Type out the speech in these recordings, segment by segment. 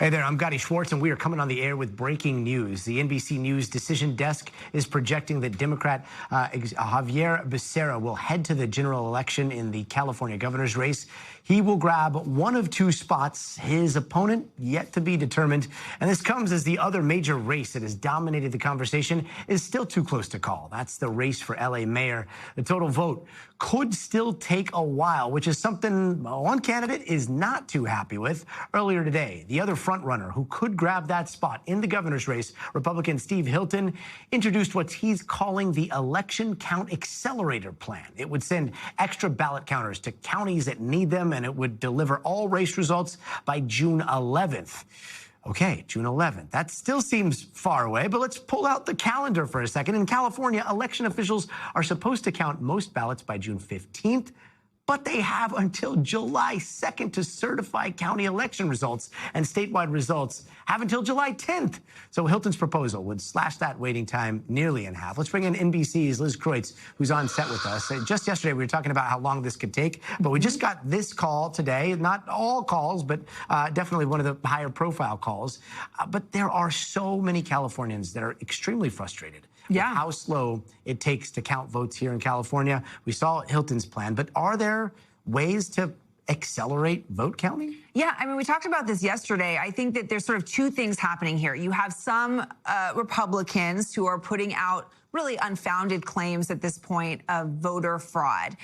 Hey there, I'm Gotti Schwartz, and we are coming on the air with breaking news. The NBC News decision desk is projecting that Democrat Xavier Becerra will head to the general election in the California governor's race. He will grab one of two spots, his opponent yet to be determined. And this comes as the other major race that has dominated the conversation is still too close to call. That's the race for LA mayor. The total vote could still take a while, which is something one candidate is not too happy with. Earlier today, the other frontrunner who could grab that spot in the governor's race, Republican Steve Hilton, introduced what he's calling the election count accelerator plan. It would send extra ballot counters to counties that need them, and it would deliver all race results by June 11th. Okay, June 11th. That still seems far away, but let's pull out the calendar for a second. In California, election officials are supposed to count most ballots by June 15th, but they have until July 2nd to certify county election results, and statewide results have until July 10th. So Hilton's proposal would slash that waiting time nearly in half. Let's bring in NBC's Liz Kreutz, who's on set with us. Just yesterday, we were talking about how long this could take, but we just got this call today. Not all calls, but definitely one of the higher profile calls. But there are so many Californians that are extremely frustrated. Yeah. How slow it takes to count votes here in California. We saw Hilton's plan, but are there ways to accelerate vote counting? Yeah, I mean, we talked about this yesterday. I think that there's sort of two things happening here. You have some Republicans who are putting out really unfounded claims at this point of voter fraud,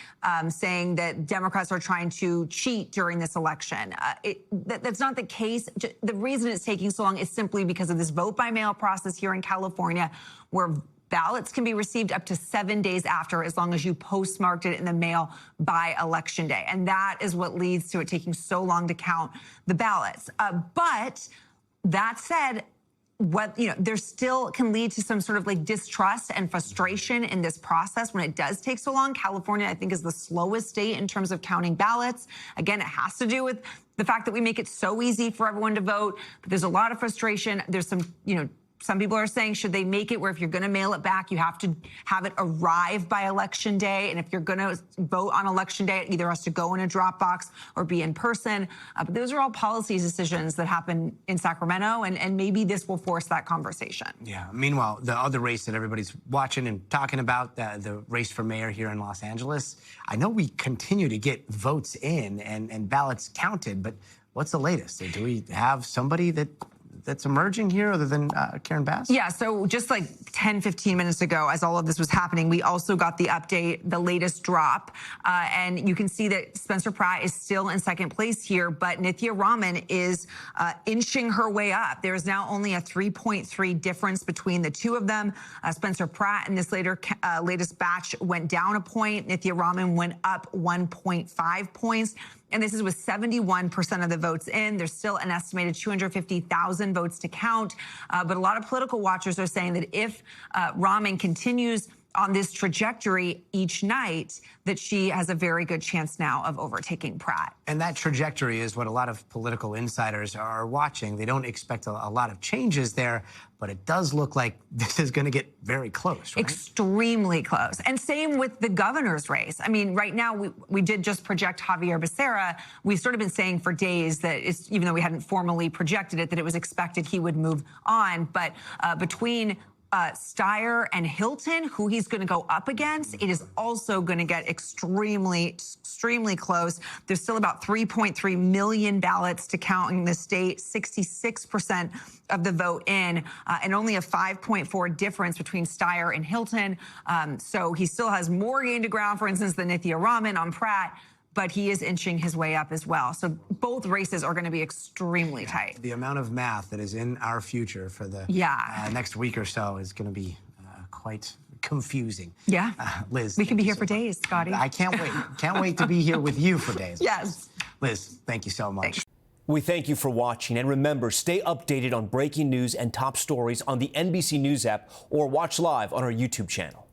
saying that Democrats are trying to cheat during this election. That's not the case. The reason it's taking so long is simply because of this vote-by-mail process here in California, where ballots can be received up to 7 days after, as long as you postmarked it in the mail by Election Day. And that is what leads to it taking so long to count the ballots. But that said, there still can lead to some sort of like distrust and frustration in this process when it does take so long. California, I think, is the slowest state in terms of counting ballots. Again, it has to do with the fact that we make it so easy for everyone to vote. But there's a lot of frustration. There's some people are saying, should they make it where if you're going to mail it back, you have to have it arrive by Election Day? And if you're going to vote on Election Day, it either has to go in a drop box or be in person. But those are all policy decisions that happen in Sacramento, and maybe this will force that conversation. Yeah. Meanwhile, the other race that everybody's watching and talking about, the race for mayor here in Los Angeles, I know we continue to get votes in and ballots counted, but what's the latest? Do we have somebody that's emerging here other than Karen Bass? Yeah, so just like 10, 15 minutes ago, as all of this was happening, we also got the update, the latest drop. And you can see that Spencer Pratt is still in second place here, but Nithya Raman is inching her way up. There is now only a 3.3 difference between the two of them. Spencer Pratt in this latest batch went down a point. Nithya Raman went up 1.5 points. And this is with 71% of the votes in. There's still an estimated 250,000 votes to count. But a lot of political watchers are saying that if Raman continues on this trajectory each night, that she has a very good chance now of overtaking Pratt. And that trajectory is what a lot of political insiders are watching. They don't expect a lot of changes there, but it does look like this is going to get very close, right? Extremely close. And same with the governor's race. I mean, right now, we did just project Xavier Becerra. We've sort of been saying for days that, even though we hadn't formally projected it, that it was expected he would move on. But between Steyer and Hilton, who he's going to go up against, it is also going to get extremely close. There's still about 3.3 million ballots to count in the state, 66% of the vote in, and only a 5.4 difference between Steyer and Hilton. So he still has more gain to ground, for instance, than Nithya Raman on Pratt, but he is inching his way up as well. So both races are going to be extremely tight. The amount of math that is in our future for the next week or so is going to be quite confusing. Yeah. Liz. We could be here for days, Scotty. I can't wait. Can't wait to be here with you for days. Yes. Liz, thank you so much. Thanks. We thank you for watching, and remember, stay updated on breaking news and top stories on the NBC News app or watch live on our YouTube channel.